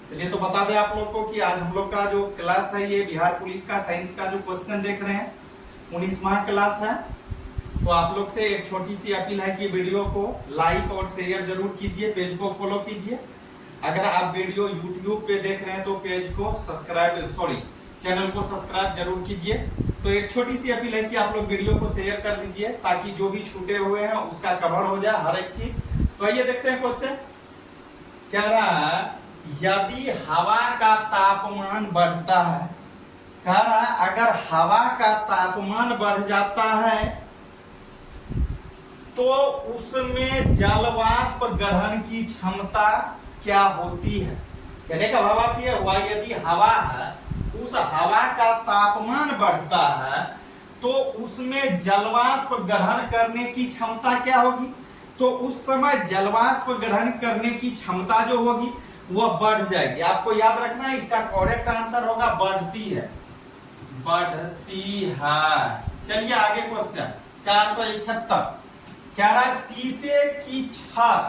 चलिए तो बता दें आप लोग को कि आज हम लोग का जो क्लास है ये बिहार पुलिस का साइंस का जो क्वेश्चन देख रहे हैं 19वां क्लास है। तो आप लोग से एक छोटी सी अपील है कि वीडियो को लाइक और शेयर जरूर कीजिए, पेज को फॉलो कीजिए। अगर आप वीडियो यूट्यूब पे देख रहे हैं तो पेज को चैनल को सब्सक्राइब जरूर कीजिए। तो एक छोटी सी अपील है कि आप लोग वीडियो को शेयर कर दीजिए ताकि जो भी छूटे हुए हैं उसका कवर हो जाए हर एक चीज। तो आइए देखते हैं क्वेश्चन क्या रहा है। यदि हवा का तापमान बढ़ता है, कह रहा है अगर हवा का तापमान बढ़ जाता है तो उसमें जलवाष्प ग्रहण की क्षमता क्या होती है। कहने का भाव आती है वह यदि हवा है उस हवा का तापमान बढ़ता है तो उसमें जलवाष्प ग्रहण करने की क्षमता क्या होगी। तो उस समय जलवाष्प ग्रहण करने की क्षमता जो होगी वह बढ़ जाएगी। आपको याद रखना है इसका करेक्ट आंसर होगा बढ़ती है, बढ़ती है। चलिए आगे क्वेश्चन 471 कह रहा है शीशे की छड़,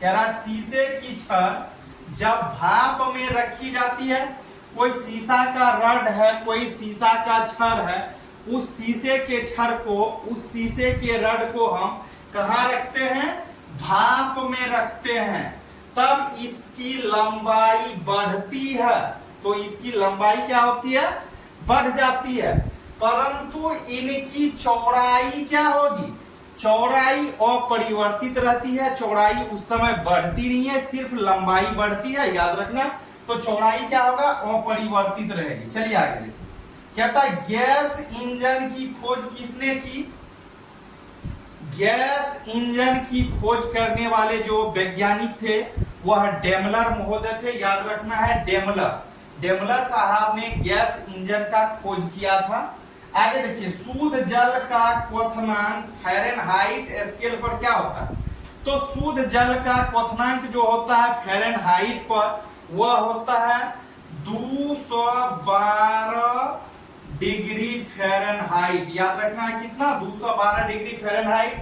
कह रहा है शीशे की छड़ जब भाप में रखी जाती है, कोई शीशा का रड है, कोई शीशा का छड़ है, उस शीशे के छड़ को, उस शीशे के रड को हम कहाँ रखते हैं, भाप में रखते हैं, तब इसकी लंबाई बढ़ती है। तो इसकी लंबाई क्या होती है, बढ़ जाती है, परंतु इनकी चौड़ाई क्या होगी, चौड़ाई अपरिवर्तित रहती है। चौड़ाई उस समय बढ़ती नहीं है, सिर्फ लंबाई बढ़ती है, याद रखना। तो चौड़ाई क्या होगा, अपरिवर्तित रहेगी। चलिए आगे देखिए, कहता है गैस इंजन की खोज किसने की। गैस इंजन की खोज करने वाले जो वैज्ञानिक थे वह डेमलर महोदय थे, याद रखना है डेमलर साहब ने गैस इंजन का खोज किया था। आगे देखिए शुद्ध जल का क्वथनांक फ़ारेनहाइट स्केल पर क्या होता है। तो शुद्ध जल का क्वथनांक जो होता है फ़ारेनहाइट पर वह होता है 212 डिग्री फ़ारेनहाइट। याद रखना है कितना, 212 डिग्री फ़ारेनहाइट।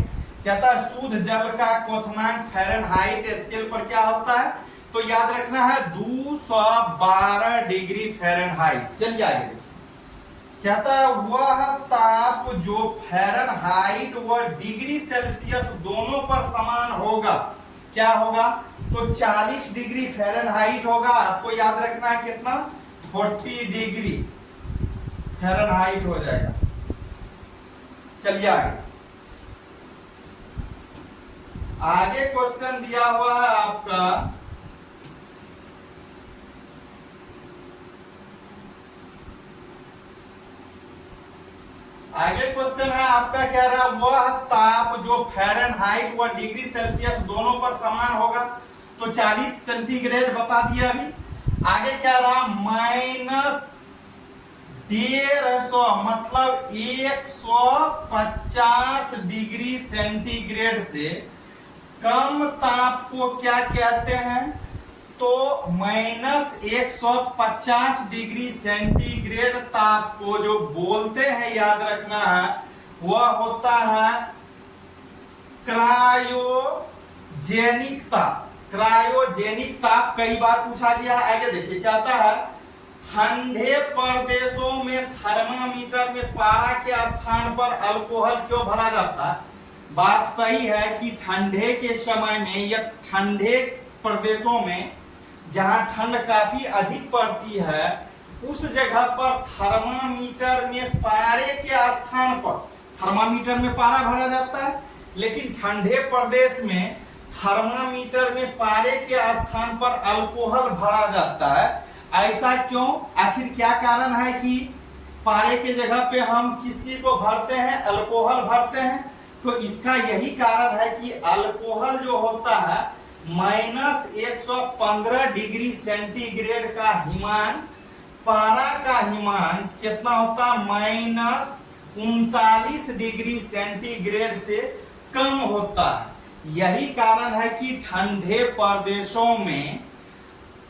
कहता है शुद्ध जल का क्वथनांक फ़ारेनहाइट स्केल पर क्या होता है, तो याद रखना है 212 डिग्री फ़ारेनहाइट। चलिए आगे देखिए, कहता है वह ताप जो फ़ारेनहाइट व डिग्री सेल्सियस दोनों पर समान होगा, क्या होगा, तो 40 डिग्री फ़ारेनहाइट होगा। आपको याद रखना है कितना, 40 डिग्री फ़ारेनहाइट हो जाएगा। चलिए आगे क्वेश्चन दिया हुआ है आपका क्या रहा, वह ताप जो फ़ारेनहाइट व डिग्री सेल्सियस दोनों पर समान होगा, तो 40 सेंटीग्रेड बता दिया अभी। आगे क्या रहा, -150 मतलब 150 डिग्री सेंटीग्रेड से कम ताप को क्या कहते हैं, तो -150 डिग्री सेंटीग्रेड ताप को जो बोलते हैं, याद रखना है, वह होता है क्रायोजेनिक ताप। क्रायोजेनिक ताप कई बार पूछा गया है। आगे देखिए क्या आता है, ठंडे प्रदेशों में थर्मामीटर में पारा के स्थान पर अल्कोहल क्यों भरा जाता है। बात सही है कि ठंडे के समय में या ठंडे प्रदेशों में जहां ठंड काफी अधिक पड़ती है उस जगह पर थर्मामीटर में पारे के स्थान पर थर्मामीटर में पारा भरा जाता है, लेकिन ठंडे प्रदेश में थर्मामीटर में पारे के स्थान पर अल्कोहल भरा जाता है। ऐसा क्यों, आखिर क्या कारण है कि पारे के जगह पे हम किसी को भरते हैं, अल्कोहल भरते हैं। तो इसका यही कारण है कि अल्कोहल जो होता है -115 डिग्री सेंटीग्रेड का हिमांक, पारा का हिमांक कितना होता है, -39 डिग्री सेंटीग्रेड से कम होता है। यही कारण है कि ठंडे प्रदेशों में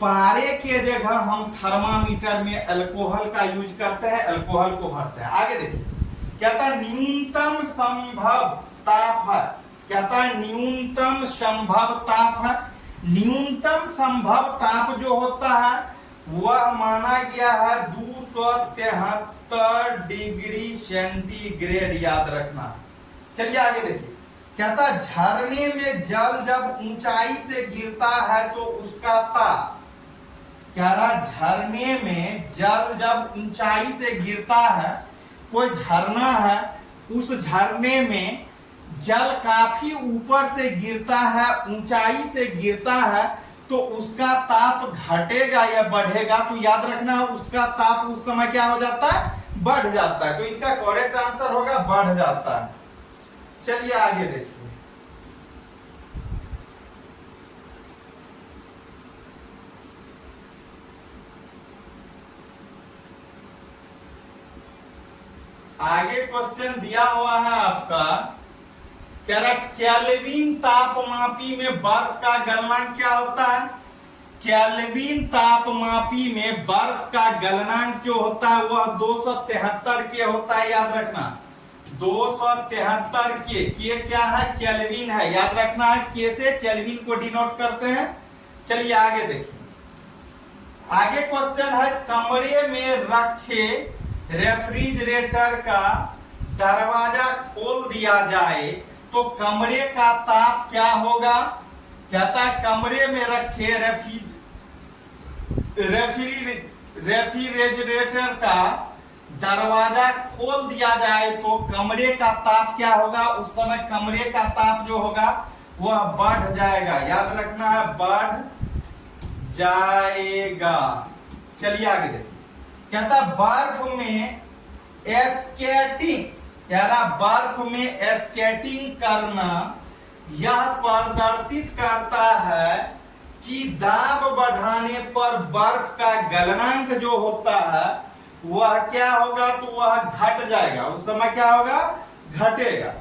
पारे के जगह हम थर्मामीटर में अल्कोहल का यूज करते हैं, अल्कोहल को भरते हैं। आगे देखिए कहता है न्यूनतम संभव ताप है, कहता है न्यूनतम संभव ताप है न्यूनतम संभव ताप जो होता है वह माना गया है 273 डिग्री सेंटीग्रेड, याद रखना। चलिए आगे देखिए, कहता झरने में जल जब ऊंचाई से गिरता है तो उसका ताप, कह रहा झरने में जल जब ऊंचाई से गिरता है, कोई झरना है, उस झरने में जल काफी ऊपर से गिरता है, ऊंचाई से गिरता है, तो उसका ताप घटेगा या बढ़ेगा? तो याद रखना उसका ताप उस समय क्या हो जाता है? बढ़ जाता है। तो इसका करेक्ट आंसर होगा बढ़ जाता है। चलिए आगे देखिए, आगे क्वेश्चन दिया हुआ है आपका, कह रहा केल्विन तापमापी में बर्फ का गलनांक क्या होता है? केल्विन तापमापी में बर्फ का गलनांक जो होता है वह 273 के होता है, याद रखना। 273 के क्या है? केल्विन है, याद रखना है। के से केल्विन को डिनोट करते हैं। चलिए आगे देखिए, आगे क्वेश्चन है, कमरे में रखे रेफ्रिजरेटर का दरवाजा खोल दिया जाए तो कमरे का ताप क्या होगा? कहता है कमरे में रखे रेफ्रिजरेटर का दरवाजा खोल दिया जाए तो कमरे का ताप क्या होगा? उस समय कमरे का ताप जो होगा वह बढ़ जाएगा, याद रखना है, बढ़ जाएगा। चलिए आगे देखिए, कहता बर्फ में स्केटिंग, कह रहा बर्फ में स्केटिंग करना यह प्रदर्शित करता है कि दाब बढ़ाने पर बर्फ का गलनांक जो होता है वह क्या होगा? तो वह घट जाएगा, उस समय क्या होगा? घटेगा।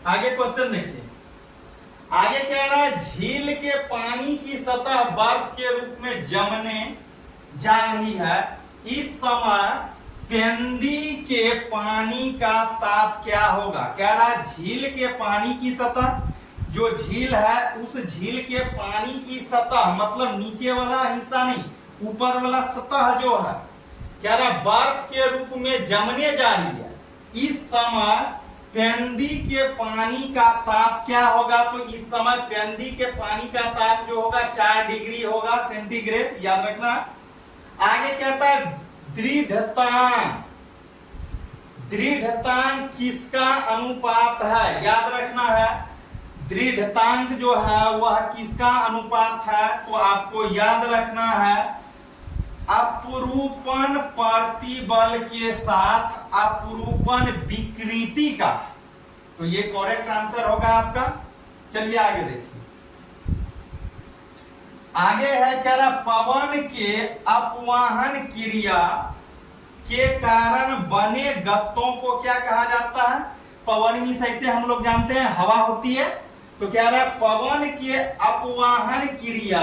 आगे क्वेश्चन देखिए, आगे कह रहा है झील के पानी की सतह बर्फ के रूप में जमने जा रही है, इस समय पेंदी के पानी का ताप क्या होगा? कह रहा है झील के पानी की सतह, जो झील है उस झील के पानी की सतह मतलब नीचे वाला हिस्सा नहीं, ऊपर वाला सतह जो है, कह रहा बर्फ के रूप में जमने जा रही है, इस समय पेंदी के पानी का ताप क्या होगा? तो इस समय पेंदी के पानी का ताप जो होगा 4 डिग्री होगा सेंटीग्रेड, याद रखना। आगे कहता है दृढ़तांक, दृढ़तांक किसका अनुपात है? याद रखना है, दृढ़तांक जो है वह किसका अनुपात है? तो आपको याद रखना है अपरूपण प्रतिबल के साथ अपरूपण विकृति का। तो ये करेक्ट आंसर होगा आपका। चलिए आगे देखिए, आगे है कह रहा पवन के अपवाहन क्रिया के कारण बने गत्तों को क्या कहा जाता है? पवन में ऐसे हम लोग जानते हैं हवा होती है, तो कह रहा पवन के अपवाहन क्रिया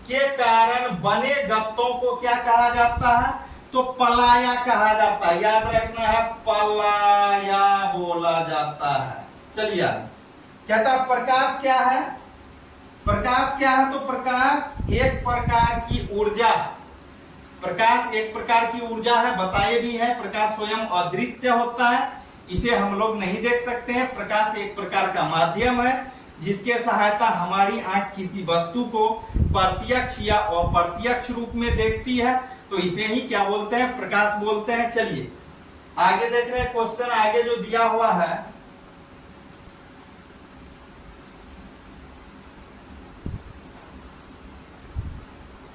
के कारण बने गत्तों को क्या कहा जाता है? तो पलाया कहा जाता है, याद रखना है, पलाया बोला जाता है। चलिए कहता प्रकाश क्या है? प्रकाश क्या है? तो प्रकाश एक प्रकार की ऊर्जा, प्रकाश एक प्रकार की ऊर्जा है, बताए भी है। प्रकाश स्वयं अदृश्य होता है, इसे हम लोग नहीं देख सकते हैं। प्रकाश एक प्रकार का माध्यम है जिसके सहायता हमारी आंख किसी वस्तु को प्रत्यक्ष या अप्रत्यक्ष रूप में देखती है, तो इसे ही क्या बोलते हैं? प्रकाश बोलते हैं। चलिए आगे देख रहे हैं, क्वेश्चन आगे जो दिया हुआ है,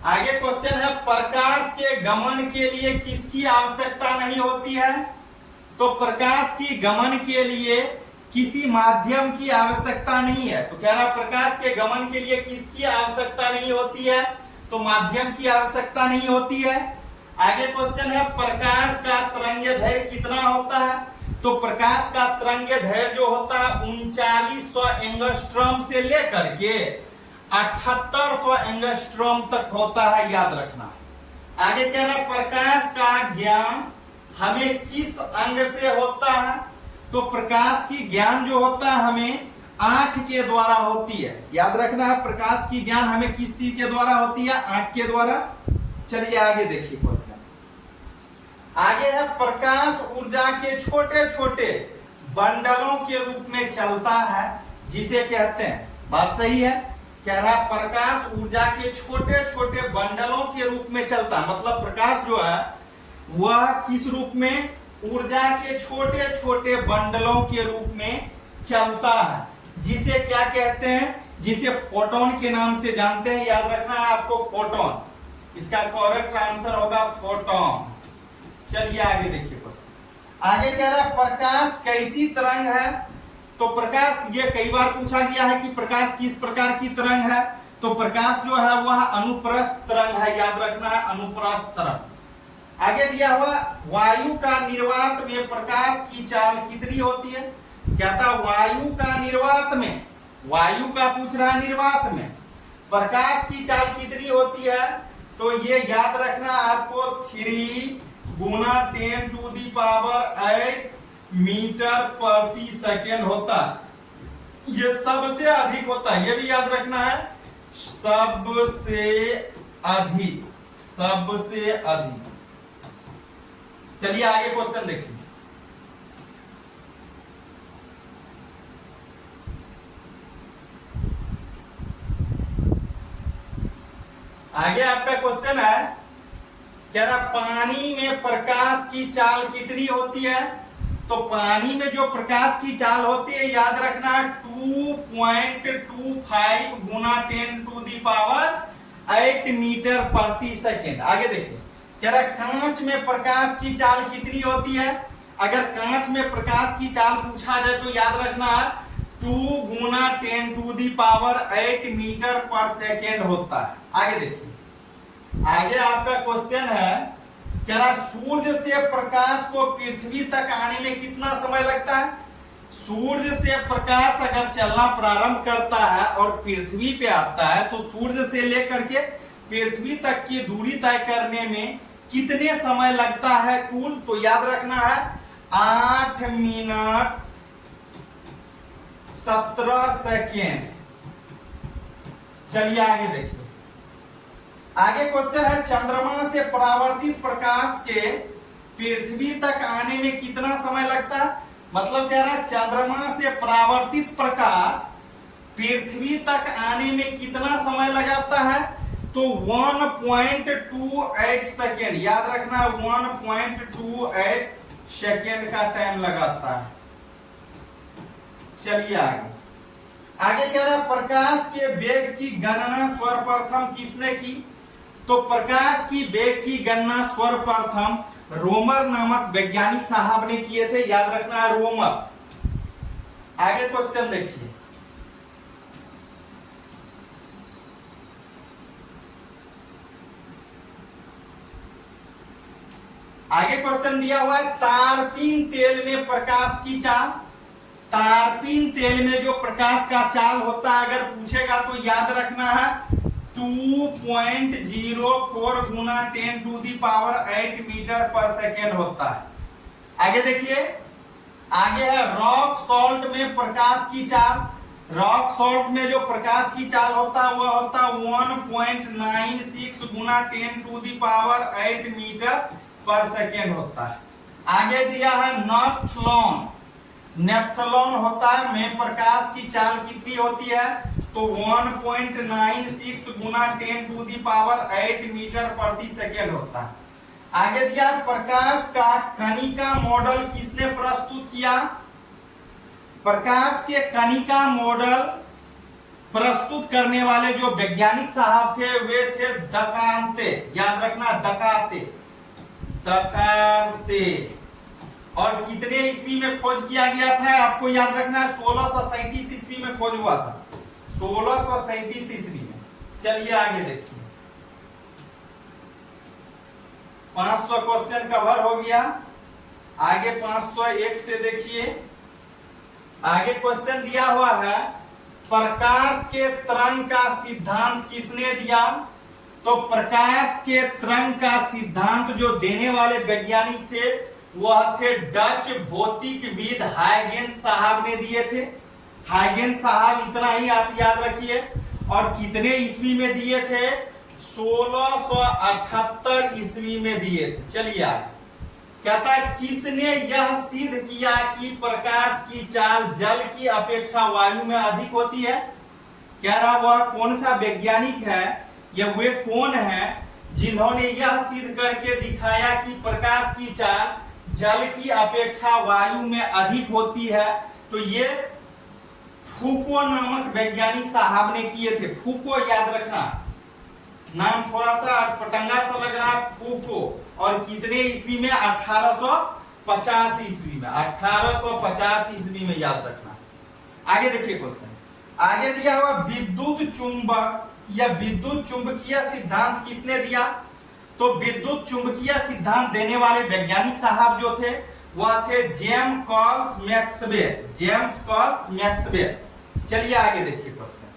आगे क्वेश्चन है प्रकाश के गमन के लिए किसकी आवश्यकता नहीं होती है? तो प्रकाश की गमन के लिए किसी माध्यम की आवश्यकता नहीं है। तो कह रहा प्रकाश के गमन के लिए किसकी आवश्यकता नहीं होती है? तो माध्यम की आवश्यकता नहीं होती है। आगे क्वेश्चन है प्रकाश का तरंगीय धैर्य कितना होता है? तो प्रकाश का तरंगीय धैर्य जो होता है 3900 एंगस्ट्रॉम से लेकर के 7800 एंगस्ट्रॉम तक होता है, याद रखना। आगे कह रहा प्रकाश का ज्ञान हमें किस अंग से होता है? तो प्रकाश की ज्ञान जो होता है हमें आंख के द्वारा होती है। याद रखना है, प्रकाश की ज्ञान हमें किस चीज के द्वारा होती है? आंख के द्वारा। चलिए आगे देखिए क्वेश्चन। आगे है प्रकाश ऊर्जा के छोटे छोटे बंडलों के रूप में चलता है, जिसे कहते हैं, बात सही है, कह रहा प्रकाश ऊर्जा के छोटे छोटे बंडलों के रूप में चलता है। मतलब प्रकाश जो है वह किस रूप में? ऊर्जा के छोटे छोटे बंडलों के रूप में चलता है, जिसे क्या कहते हैं? जिसे फोटोन के नाम से जानते हैं। याद रखना है आपको, फोटोन। इसका करेक्ट आंसर होगा फोटोन। चलिए आगे देखिए क्वेश्चन। आगे कह रहा है प्रकाश कैसी तरंग है? तो प्रकाश, ये कई बार पूछा गया है कि प्रकाश किस प्रकार की तरंग है। तो प्रकाश जो है वह अनुप्रस्थ तरंग है। याद रखना है, अनुप्रस्थ तरंग। आगे दिया हुआ वायु का निर्वात में प्रकाश की चाल कितनी होती है? कहता वायु का निर्वात में, वायु का पूछ रहा है, निर्वात में प्रकाश की चाल कितनी होती है? तो ये याद रखना आपको 3 गुना 10⁸ मीटर प्रति सेकेंड होता है। ये सबसे अधिक होता है, ये भी याद रखना है, सबसे अधिक, सबसे अधिक। चलिए आगे क्वेश्चन देखिए। आगे आपका क्वेश्चन है, कह रहा पानी में प्रकाश की चाल कितनी होती है? तो पानी में जो प्रकाश की चाल होती है, याद रखना 2.25 गुना 10⁸ मीटर प्रति सेकेंड। आगे देखिए, कह रहा कांच में प्रकाश की चाल कितनी होती है? अगर कांच में प्रकाश की चाल पूछा जाए तो याद रखना 2 गुना 10⁸ मीटर पर सेकेंड होता है। आगे देखिए, आगे आपका क्वेश्चन है, कह रहा सूर्य से प्रकाश को पृथ्वी तक आने में कितना समय लगता है? सूर्य से प्रकाश अगर चलना प्रारंभ करता है और पृथ्वी पे आता है, तो सूर्य से लेकर के पृथ्वी तक की दूरी तय करने में कितने समय लगता है कुल? तो याद रखना है 8 मिनट 17 सेकेंड। चलिए आगे देखिए। आगे क्वेश्चन है, चंद्रमा से परावर्तित प्रकाश के पृथ्वी तक आने में कितना समय लगता है? मतलब कह रहा है चंद्रमा से परावर्तित प्रकाश पृथ्वी तक आने में कितना समय लगाता है? तो 1.28 सेकेंड। याद रखना 1.28 सेकेंड का टाइम लगाता है। चलिए आगे। आगे कह रहा है प्रकाश के वेग की गणना सर्वप्रथम किसने की? तो प्रकाश की वेग की गणना सर्वप्रथम रोमर नामक वैज्ञानिक साहब ने किए थे। याद रखना है रोमर। आगे क्वेश्चन देखिए। आगे क्वेश्चन दिया हुआ है, तारपीन तेल में प्रकाश की चाल। तारपीन तेल में जो प्रकाश का चाल होता है अगर पूछेगा तो याद रखना है 2.04 गुना 10⁸ मीटर पर सेकेंड होता है। आगे देखिए, आगे है रॉक सॉल्ट में प्रकाश की चाल। रॉक सॉल्ट में जो प्रकाश की चाल होता है वह होता है 1.96 गुना 10⁸ मीटर पर सेकेंड होता है। आगे दिया है नेफ्थलॉन। नेफ्थलॉन होता है में प्रकाश की चाल कितनी होती है? तो 1.96 गुना 10⁸ मीटर प्रति सेकेंड होता है। आगे दिया प्रकाश का कणिका मॉडल किसने प्रस्तुत किया? प्रकाश के कणिका मॉडल प्रस्तुत करने वाले जो वैज्ञानिक साहब थे वे थे दकार्ते। याद रखना दकार्ते। और कितने ईस्वी में खोज किया गया था? आपको याद रखना है 1637 ईस्वी में खोज हुआ था। 1637 ईस्वी में। चलिए आगे देखिए। 500 क्वेश्चन कवर हो गया। आगे 501 से देखिए। आगे क्वेश्चन दिया हुआ है, प्रकाश के तरंग का सिद्धांत किसने दिया? तो प्रकाश के तरंग का सिद्धांत जो देने वाले वैज्ञानिक थे वह थे डच भौतिकविद हाइगेंस साहब ने दिए थे। हाइगेंस साहब, इतना ही आप याद रखिए। और कितने ईस्वी में दिए थे? 1678 ईस्वी में दिए थे। चलिए आगे कहता है, किसने यह सिद्ध किया कि प्रकाश की चाल जल की अपेक्षा वायु में अधिक होती है? कह रहा वह कौन सा वैज्ञानिक है या वे कौन है जिन्होंने यह सिद्ध करके दिखाया कि प्रकाश की चाल जल की अपेक्षा वायु में अधिक होती है? तो ये फूको नामक वैज्ञानिक साहब ने किए थे। फूको याद रखना, नाम थोड़ा सा अटपटंगा सा लग रहा है, फूको। और कितने ईस्वी में? 1850 ईस्वी में। 1850 ईस्वी में याद रखना। आगे देखिए क्वेश्चन, आगे दिया हुआ विद्युत चुंबक या विद्युत चुंबकीय सिद्धांत किसने दिया? तो विद्युत चुंबकीय सिद्धांत देने वाले वैज्ञानिक साहब जो थे वह थे James Carl Maxwell. James Carl Maxwell. चलिए आगे देखिए क्वेश्चन,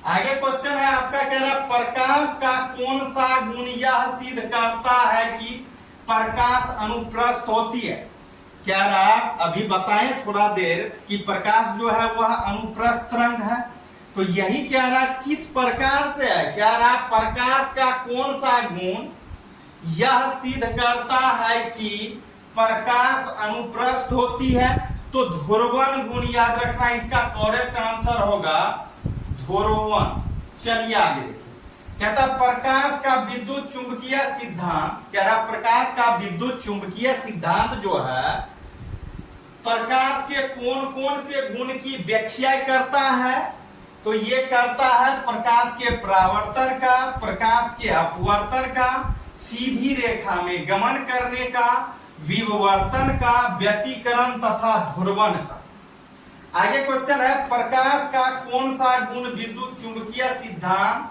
आगे क्वेश्चन है आपका, कह रहा प्रकाश का कौन सा गुण यह सिद्ध करता है कि प्रकाश अनुप्रस्थ होती है? कह रहा अभी बताएं थोड़ा देर कि प्रकाश जो है वह अनुप्रस्थ तरंग है। तो यही कह रहा किस प्रकार से है? कह रहा प्रकाश का कौन सा गुण यह सिद्ध करता है कि प्रकाश अनुप्रस्थ होती है? तो ध्रुवन गुण याद रखना, इसका करेक्ट आंसर होगा ध्रुवन। चलिए आगे देखिए, कहता प्रकाश का विद्युत चुंबकीय सिद्धांत, कह रहा प्रकाश का विद्युत चुंबकीय सिद्धांत जो है प्रकाश के कौन कौन से गुण की व्याख्या करता है? तो ये करता है प्रकाश के परावर्तन का, प्रकाश के अपवर्तन का, सीधी रेखा में गमन करने का, विवर्तन का, व्यतिकरण तथा ध्रुवन का। आगे क्वेश्चन है, प्रकाश का कौन सा गुण विद्युत चुंबकीय सिद्धांत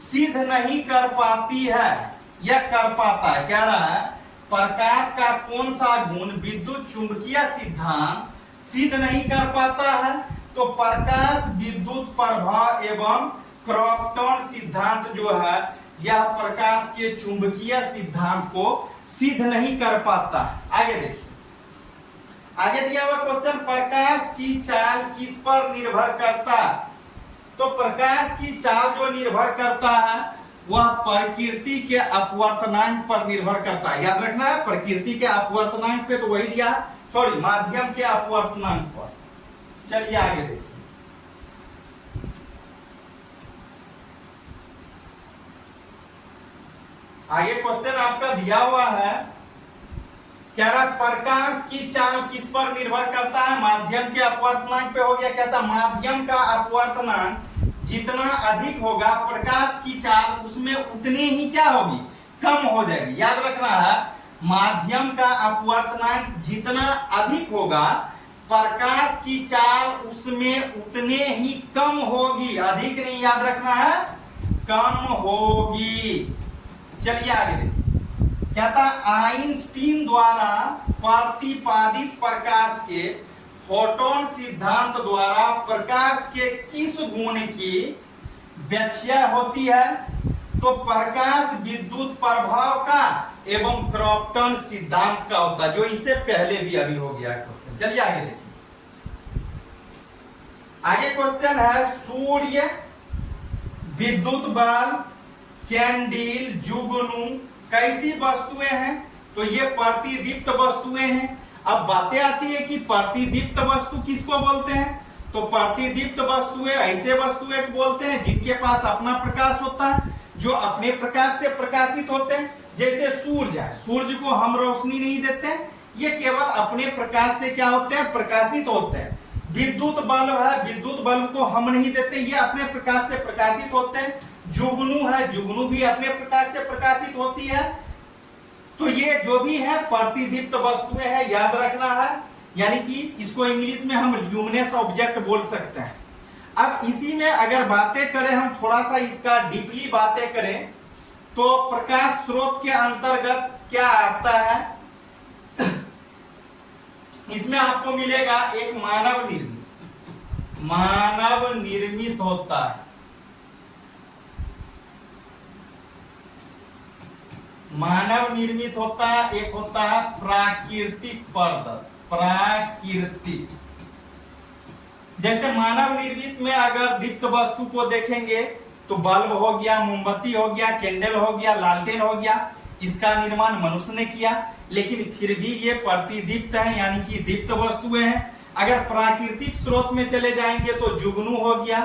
सिद्ध नहीं कर पाती है या कर पाता है? कह रहा है प्रकाश का कौन सा गुण विद्युत चुंबकीय सिद्धांत सिद्ध नहीं कर पाता है? तो प्रकाश विद्युत प्रभाव एवं क्रॉम्पटन सिद्धांत जो है यह प्रकाश के चुंबकीय सिद्धांत को सिद्ध नहीं कर पाता है। आगे देखिए, आगे दिया हुआ क्वेश्चन, प्रकाश की चाल किस पर निर्भर करता है? तो प्रकाश की चाल जो निर्भर करता है वह प्रकृति के अपवर्तनांक पर निर्भर करता है। याद रखना है, प्रकृति के अपवर्तनांक पे तो वही दिया, सॉरी माध्यम के अपवर्तनांक पर। चलिए आगे देखिए, आगे क्वेश्चन आपका दिया हुआ है, कह रहा प्रकाश की चाल किस पर निर्भर करता है? माध्यम के अपवर्तनांक पे हो गया। कहता माध्यम का अपवर्तनांक जितना अधिक होगा प्रकाश की चाल उसमें उतनी ही क्या होगी? कम हो जाएगी। याद रखना है, माध्यम का अपवर्तनांक जितना अधिक होगा प्रकाश की चाल उसमें उतने ही कम होगी, अधिक नहीं, याद रखना है, कम होगी। चलिए आगे देखिए, कहता आइंस्टीन द्वारा प्रतिपादित प्रकाश के फोटोन सिद्धांत द्वारा प्रकाश के किस गुण की व्याख्या होती है? तो प्रकाश विद्युत प्रभाव का एवं क्रॉम्पटन सिद्धांत का होता है, जो इससे पहले भी अभी हो गया क्वेश्चन। चलिए आगे देखिए, आगे क्वेश्चन है, सूर्य, विद्युत बल्ब, कैंडल, जुगनू कैसी वस्तुएं हैं? तो ये प्रतिदीप्त वस्तुएं हैं। अब बातें आती है कि प्रतिदीप्त वस्तु किसको बोलते हैं? तो प्रतिदीप्त वस्तुएं ऐसे वस्तुएं बोलते हैं जिनके पास अपना प्रकाश होता है, जो अपने प्रकाश से प्रकाशित होते हैं। जैसे सूर्य है, सूर्य को हम रोशनी नहीं देते हैं, ये केवल अपने प्रकाश से क्या होते हैं? प्रकाशित होते हैं। विद्युत बल्ब है, विद्युत बल्ब को हम नहीं देते, ये अपने प्रकाश से प्रकाशित होते हैं। जुगनू है, जुगनू भी अपने प्रकाश से प्रकाशित होती है। तो ये जो भी है प्रतिदीप्त वस्तुएं हैं, याद रखना है। यानी कि इसको इंग्लिश में हम ल्यूमिनस ऑब्जेक्ट बोल सकते हैं। अब इसी में अगर बातें करें, हम थोड़ा सा इसका डीपली बातें करें, तो प्रकाश स्रोत के अंतर्गत क्या आता है? इसमें आपको मिलेगा एक मानव निर्मित होता है, मानव निर्मित होता है, एक होता है प्राकृतिक पदार्थ, प्राकृतिक। जैसे मानव निर्मित में अगर दीप्त वस्तु को देखेंगे तो बल्ब हो गया, मोमबत्ती हो गया, कैंडल हो गया, लालटेन हो गया, इसका निर्माण मनुष्य ने किया, लेकिन फिर भी ये प्रतिदीप्त है, यानी कि दीप्त वस्तुएं हैं। अगर प्राकृतिक स्रोत में चले जाएंगे तो जुगनू हो गया,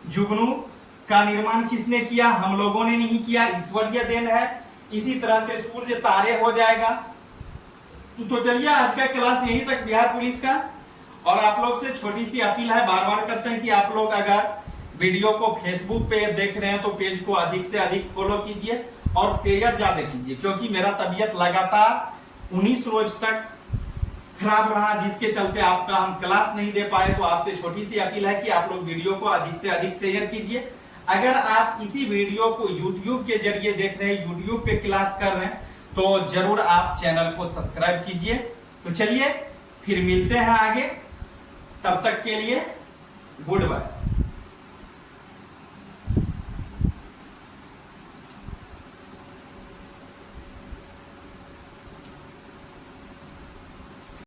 जुगनू का निर्माण किसने किया? हम लोगों ने नहीं किया, ईश्वरीय देन है। इसी तरह से सूर्य, तारे हो जाएगा। तो चलिए आज का क्लास यहीं तक बिहार पुलिस का। और आप लोग से छोटी सी अपील है, बार बार करते हैं कि आप लोग अगर वीडियो को फेसबुक पे देख रहे हैं तो पेज को अधिक से अधिक फॉलो कीजिए और शेयर ज्यादा कीजिए, क्योंकि मेरा तबीयत लगातार 19 रोज तक खराब रहा, जिसके चलते आपका हम क्लास नहीं दे पाए। तो आपसे छोटी सी अपील है कि आप लोग वीडियो को अधिक से अधिक शेयर कीजिए। अगर आप इसी वीडियो को YouTube के जरिए देख रहे हैं, YouTube पे क्लास कर रहे हैं, तो जरूर आप चैनल को सब्सक्राइब कीजिए। तो चलिए फिर मिलते हैं आगे, तब तक के लिए गुड बाय।